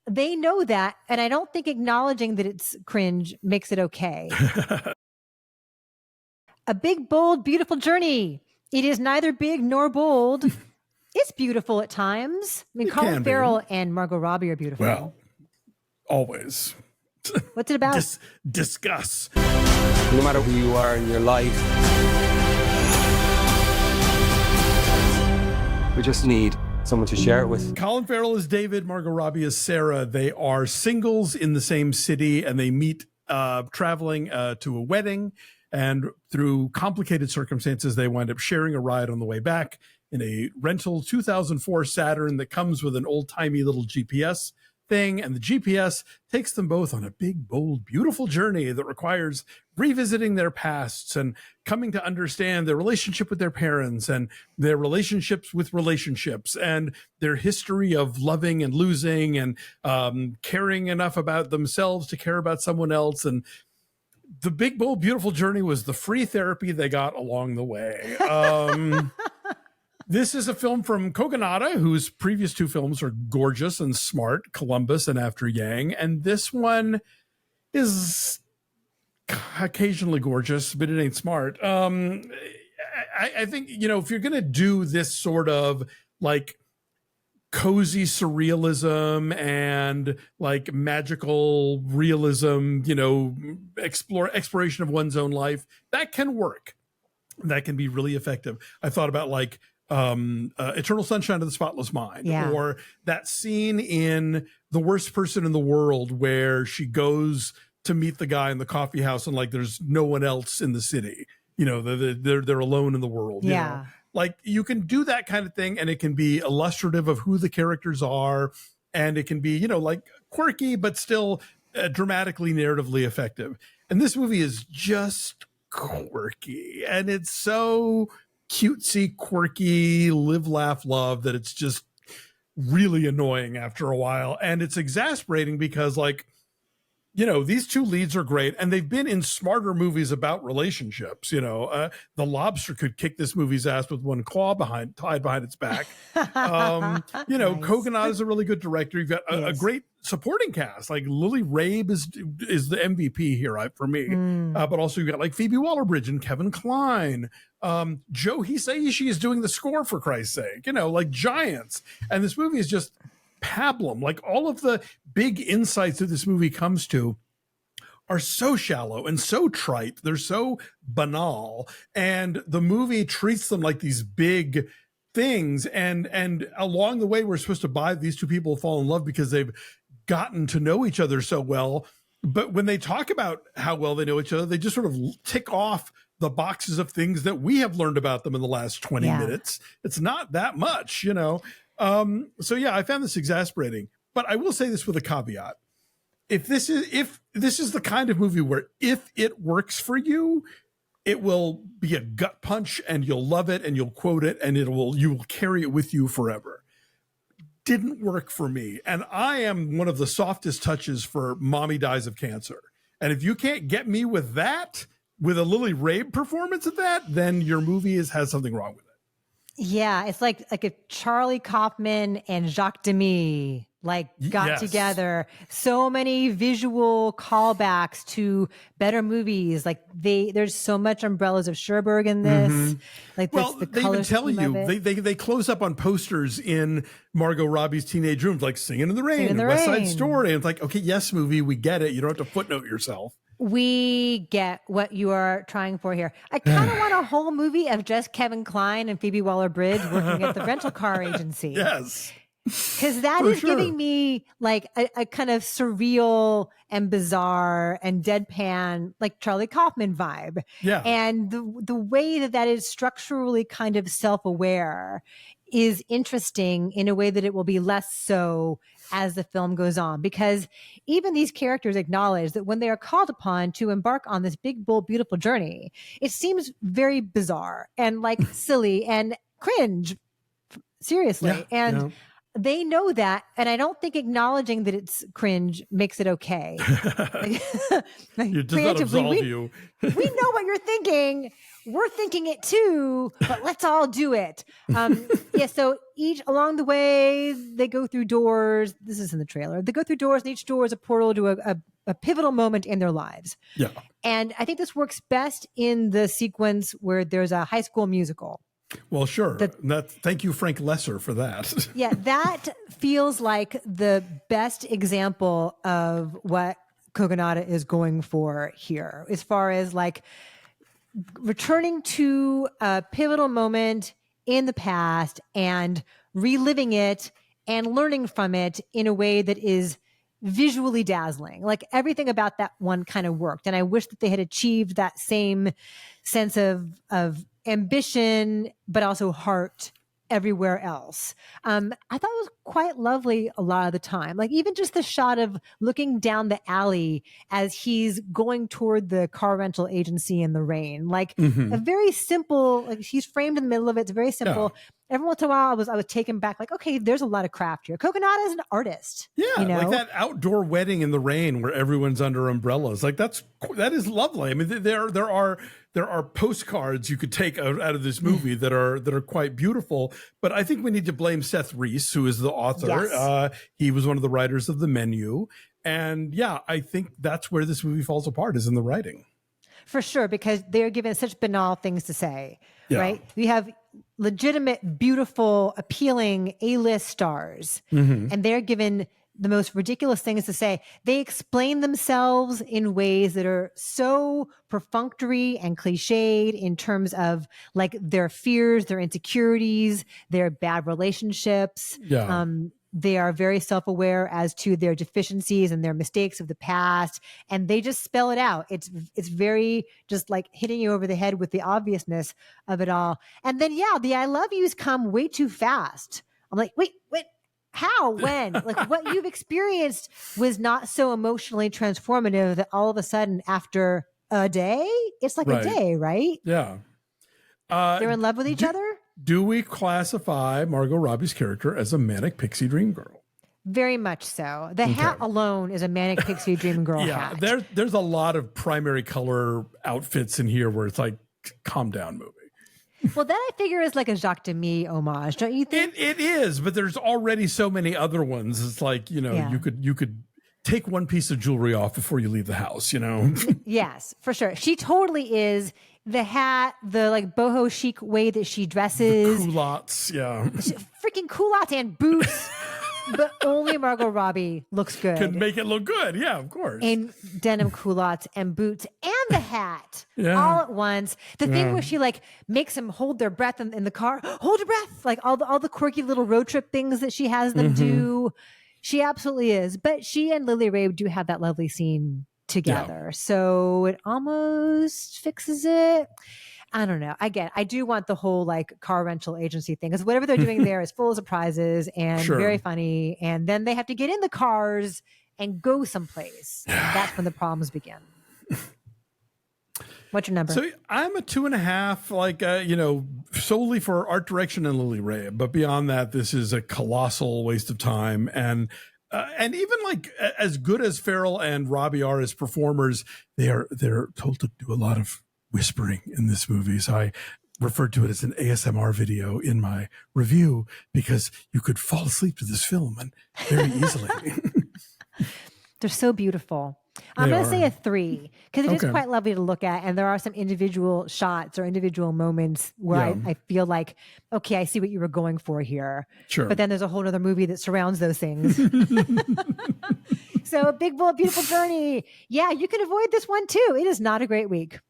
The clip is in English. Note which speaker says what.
Speaker 1: they know that. And I don't think acknowledging that it's cringe makes it okay. A big, bold, beautiful journey. It is neither big nor bold. It's beautiful at times. I mean, Colin Farrell and Margot Robbie are beautiful.
Speaker 2: Well, always.
Speaker 1: What's it about?
Speaker 2: Discuss.
Speaker 3: No matter who you are in your life, we just need someone to share it with.
Speaker 2: Colin Farrell is David, Margot Robbie is Sarah. They are singles in the same city, and they meet traveling to a wedding. And through complicated circumstances, they wind up sharing a ride on the way back in a rental 2004 Saturn that comes with an old-timey little GPS thing. And the GPS takes them both on a big, bold, beautiful journey that requires revisiting their pasts and coming to understand their relationship with their parents and their relationships with relationships and their history of loving and losing and caring enough about themselves to care about someone else. And the big, bold, beautiful journey was the free therapy they got along the way. This is a film from Kogonada, whose previous two films are gorgeous and smart, Columbus and After Yang. And this one is occasionally gorgeous, but it ain't smart. I think, you know, if you're going to do this sort of like cozy surrealism and like magical realism, you know, exploration of one's own life, that can work. That can be really effective. I thought about like Eternal Sunshine of the Spotless Mind, or that scene in The Worst Person in the World where she goes to meet the guy in the coffee house and like there's no one else in the city, you know, they're alone in the world. You know? Like you can do that kind of thing, and it can be illustrative of who the characters are, and it can be, you know, like quirky but still dramatically narratively effective. And this movie is just quirky, and it's so cutesy, quirky, live, laugh, love that it's just really annoying after a while. And it's exasperating because, like, you know, these two leads are great, and they've been in smarter movies about relationships. You know, The Lobster could kick this movie's ass with one claw tied behind its back. You know, nice. Kogonada is a really good director. You've got a great supporting cast. Like Lily Rabe is the MVP here for me. But also you've got like Phoebe Waller-Bridge and Kevin Kline. Joe Hisaishi is doing the score, for Christ's sake. You know, like giants. And this movie is just pablum. Like all of the big insights that this movie comes to are so shallow and so trite. They're so banal, and the movie treats them like these big things. And along the way, we're supposed to buy these two people fall in love because they've gotten to know each other so well. But when they talk about how well they know each other, they just sort of tick off the boxes of things that we have learned about them in the last 20 minutes. It's not that much, you know. So yeah, I found this exasperating, but I will say this with a caveat. If this is the kind of movie where if it works for you, it will be a gut punch and you'll love it and you'll quote it and you will carry it with you forever. Didn't work for me. And I am one of the softest touches for Mommy Dies of Cancer. And if you can't get me with that, with a Lily Rabe performance of that, then your movie has something wrong with it.
Speaker 1: Yeah, it's like if Charlie Kaufman and Jacques Demy got together. So many visual callbacks to better movies. Like there's so much Umbrellas of Cherbourg in this. Like
Speaker 2: well,
Speaker 1: the
Speaker 2: they even tell you they close up on posters in Margot Robbie's teenage rooms, like Singing in the Rain and West Side Story. And it's like, okay, yes, movie, we get it. You don't have to footnote yourself.
Speaker 1: We get what you are trying for here. I kind of want a whole movie of just Kevin Kline and Phoebe Waller-Bridge working at the rental car agency.
Speaker 2: Yes.
Speaker 1: Because that is giving me like a kind of surreal and bizarre and deadpan, like Charlie Kaufman vibe.
Speaker 2: Yeah.
Speaker 1: And the way that is structurally kind of self-aware is interesting in a way that it will be less so as the film goes on, because even these characters acknowledge that when they are called upon to embark on this big, bold, beautiful journey, it seems very bizarre and like silly and cringe, seriously. they know that, and I don't think acknowledging that it's cringe makes it okay.
Speaker 2: It does not absolve you.
Speaker 1: We know what you're thinking. We're thinking it too, but let's all do it. So each along the way, they go through doors. This is in the trailer. They go through doors, and each door is a portal to a pivotal moment in their lives.
Speaker 2: Yeah.
Speaker 1: And I think this works best in the sequence where there's a high school musical.
Speaker 2: Well, sure. Thank you, Frank Lesser, for that.
Speaker 1: Yeah, that feels like the best example of what Kogonada is going for here, as far as like returning to a pivotal moment in the past and reliving it and learning from it in a way that is visually dazzling. Like everything about that one kind of worked. And I wish that they had achieved that same sense of ambition, but also heart everywhere else. I thought it was quite lovely a lot of the time. Like even just the shot of looking down the alley as he's going toward the car rental agency in the rain, like a very simple, like he's framed in the middle of it. It's very simple. Yeah. Every once in a while I was taken back, like, okay, there's a lot of craft here. Kogonada is an artist.
Speaker 2: Yeah.
Speaker 1: You know?
Speaker 2: Like that outdoor wedding in the rain where everyone's under umbrellas. Like that is lovely. I mean, there are postcards you could take out of this movie that are quite beautiful, but I think we need to blame Seth Reiss, who is the author. Yes. He was one of the writers of The Menu. And yeah, I think that's where this movie falls apart, is in the writing. For
Speaker 1: sure, because they're given such banal things to say, right? We have legitimate, beautiful, appealing A-list stars, and they're given the most ridiculous things to say. They explain themselves in ways that are so perfunctory and cliched in terms of like their fears, their insecurities, their bad relationships.
Speaker 2: Yeah.
Speaker 1: They are very self-aware as to their deficiencies and their mistakes of the past, and they just spell it out. It's very just like hitting you over the head with the obviousness of it all. And then, the I love yous come way too fast. I'm like, wait, how, when? Like what you've experienced was not so emotionally transformative that all of a sudden after a day, it's like a day, right?
Speaker 2: Yeah.
Speaker 1: They're in love with each other?
Speaker 2: Do we classify Margot Robbie's character as a manic pixie dream girl?
Speaker 1: Very much so. The hat alone is a manic pixie dream girl hat.
Speaker 2: There's a lot of primary color outfits in here where it's like, calm down movie.
Speaker 1: Well, that I figure is like a Jacques Demy homage, don't you think?
Speaker 2: It is, but there's already so many other ones. It's like, you could take one piece of jewelry off before you leave the house,
Speaker 1: Yes, for sure. She totally is. The hat, the like boho chic way that she dresses.
Speaker 2: The culottes,
Speaker 1: freaking culottes and boots. But only Margot Robbie looks good.
Speaker 2: Can make it look good, yeah, of course.
Speaker 1: In denim culottes and boots and the hat all at once. The thing where she like makes them hold their breath in the car. Hold your breath. Like all the quirky little road trip things that she has them do. She absolutely is. But she and Lily Rabe do have that lovely scene together. So it almost fixes it. I don't know. Again, I do want the whole like car rental agency thing, because whatever they're doing there is full of surprises and very funny. And then they have to get in the cars and go someplace. That's when the problems begin. What's your number?
Speaker 2: So I'm a 2.5, like, solely for art direction and Lily Rabe. But beyond that, this is a colossal waste of time. And even like as good as Farrell and Robbie are as performers, they're told to do a lot of whispering in this movie. So I referred to it as an ASMR video in my review, because you could fall asleep to this film and very easily.
Speaker 1: They're so beautiful. I'm going to say a 3, because it is quite lovely to look at. And there are some individual shots or individual moments where I feel like, okay, I see what you were going for here.
Speaker 2: Sure.
Speaker 1: But then there's a whole other movie that surrounds those things. So Big Bold Beautiful Journey. Yeah, you can avoid this one too. It is not a great week.